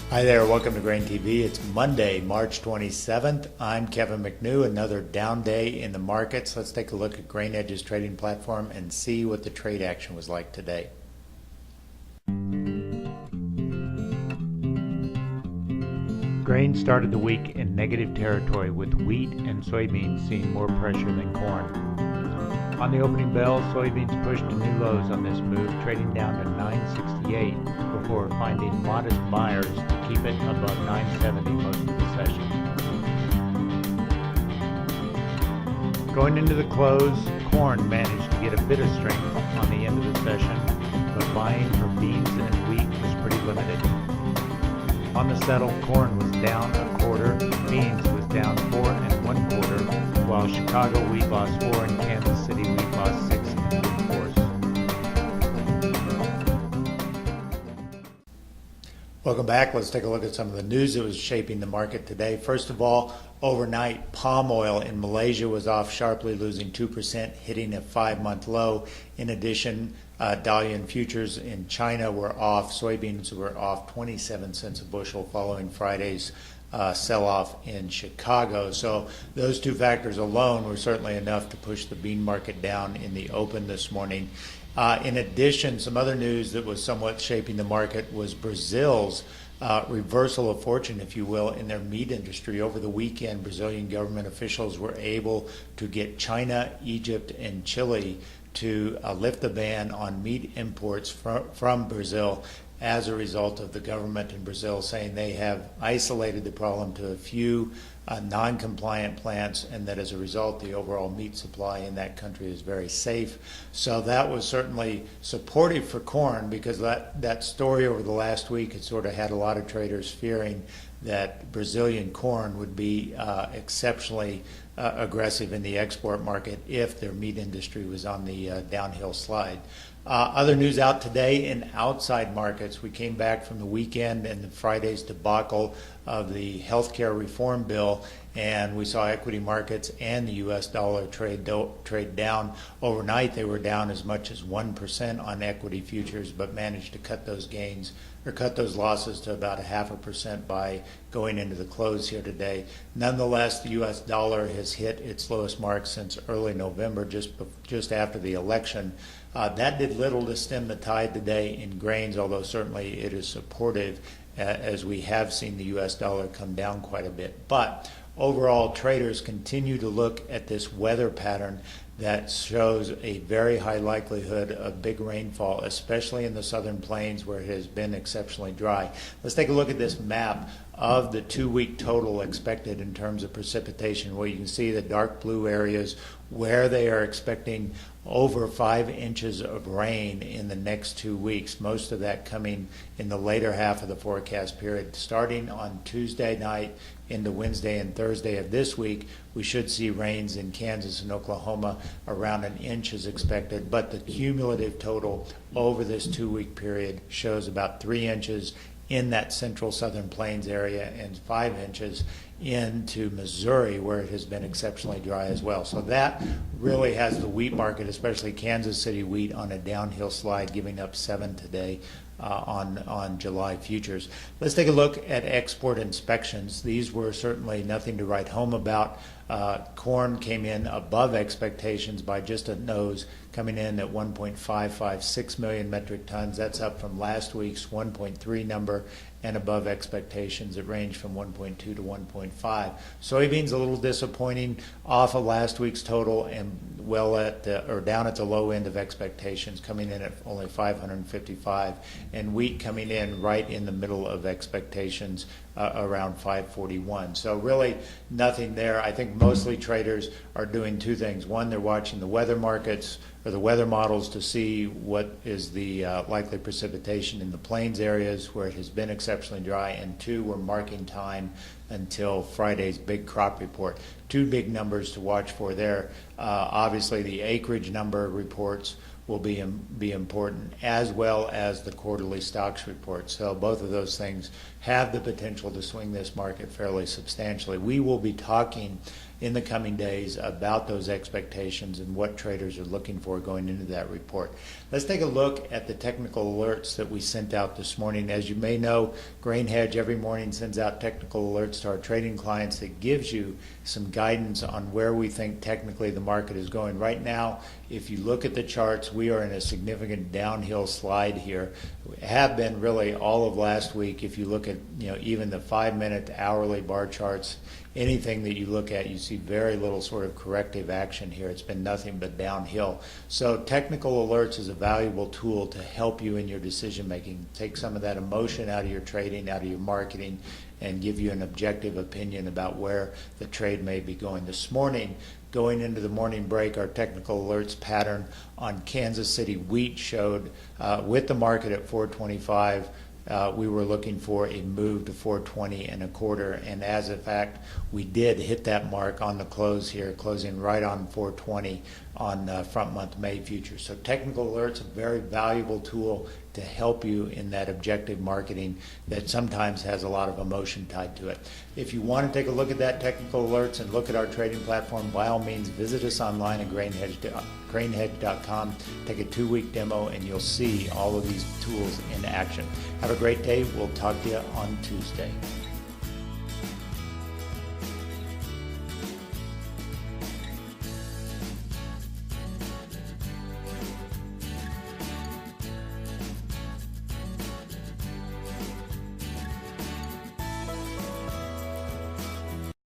Hi there, welcome to Grain TV. It's Monday, March 27th. I'm Kevin McNew. Another down day in the markets. Let's take a look at Grain Edge's trading platform and see what the trade action was like today. Grain started the week in negative territory with wheat and soybeans seeing more pressure than corn. On the opening bell, soybeans pushed to new lows on this move, trading down to 968 before finding modest buyers to keep it above 970 most of the session. Going into the close, corn managed to get a bit of strength on the end of the session, but buying for beans and wheat was pretty limited. On the settle, corn was down a quarter, beans was down 4 1/4, while Chicago wheat lost 4 and Kansas City wheat lost 6 3/4. Welcome back. Let's take a look at some of the news that was shaping the market today. First of all, overnight, palm oil in Malaysia was off sharply, losing 2%, hitting a 5-month low. In addition, Dalian futures in China were off. Soybeans were off 27 cents a bushel following Friday's sell-off in Chicago. So those two factors alone were certainly enough to push the bean market down in the open this morning. In addition, some other news that was somewhat shaping the market was Brazil's reversal of fortune, if you will, in their meat industry. Over the weekend, Brazilian government officials were able to get China, Egypt, and Chile to lift the ban on meat imports from Brazil as a result of the government in Brazil saying they have isolated the problem to a few non-compliant plants, and that as a result the overall meat supply in that country is very safe. So that was certainly supportive for corn, because that story over the last week had sort of had a lot of traders fearing that Brazilian corn would be exceptionally aggressive in the export market if their meat industry was on the downhill slide. Other news out today in outside markets. We came back from the weekend and Friday's debacle of the healthcare reform bill, and we saw equity markets and the U.S. dollar trade down. Overnight, they were down as much as 1% on equity futures, but managed to cut those gains or cut those losses to about 0.5% by going into the close here today. Nonetheless, the U.S. dollar has hit its lowest mark since early November, just after the election. That did little to stem the tide today in grains, although certainly it is supportive as we have seen the U.S. dollar come down quite a bit. But overall, traders continue to look at this weather pattern that shows a very high likelihood of big rainfall, especially in the southern plains where it has been exceptionally dry. Let's take a look at this map of the 2-week total expected in terms of precipitation, where you can see the dark blue areas where they are expecting over 5 inches of rain in the next 2 weeks, most of that coming in the later half of the forecast period. Starting on Tuesday night into Wednesday and Thursday of this week, we should see rains in Kansas and Oklahoma. Around 1 inch is expected, but the cumulative total over this 2-week period shows about 3 inches in that central southern plains area and 5 inches into Missouri, where it has been exceptionally dry as well. So that really has the wheat market, especially Kansas City wheat, on a downhill slide, giving up 7 today on July futures. Let's take a look at export inspections. These were certainly nothing to write home about. Corn came in above expectations by just a nose, coming in at 1.556 million metric tons. That's up from last week's 1.3 number, and above expectations. It ranged from 1.2 to 1.5. Soybeans a little disappointing, off of last week's total and down at the low end of expectations, coming in at only 555, and wheat coming in right in the middle of expectations, around 541. So really nothing there. I think mostly traders are doing two things. One, they're watching the weather markets or the weather models to see what is the likely precipitation in the plains areas where it has been exceptionally dry, and two, we're marking time until Friday's big crop report. Two big numbers to watch for there. Obviously the acreage number reports will be important, as well as the quarterly stocks report. So both of those things have the potential to swing this market fairly substantially. We will be talking in the coming days about those expectations and what traders are looking for going into that report. Let's take a look at the technical alerts that we sent out this morning. As you may know, Grain Hedge every morning sends out technical alerts to our trading clients that gives you some guidance on where we think technically the market is going. Right now, if you look at the charts, we are in a significant downhill slide here. We have been really all of last week. If you look at even the 5-minute hourly bar charts, anything that you look at, you see very little sort of corrective action here. It's been nothing but downhill. So technical alerts is a valuable tool to help you in your decision making. Take some of that emotion out of your trading, out of your marketing, and give you an objective opinion about where the trade may be going. This morning, going into the morning break, our technical alerts pattern on Kansas City wheat showed with the market at 425, we were looking for a move to 420.25, and as a fact, we did hit that mark on the close here, closing right on 420 on front month May futures. So technical alerts, a very valuable tool to help you in that objective marketing that sometimes has a lot of emotion tied to it. If you want to take a look at that technical alerts and look at our trading platform, by all means visit us online at grainhedge.com. Take a 2-week demo and you'll see all of these tools in action. Have a great day. We'll talk to you on Tuesday.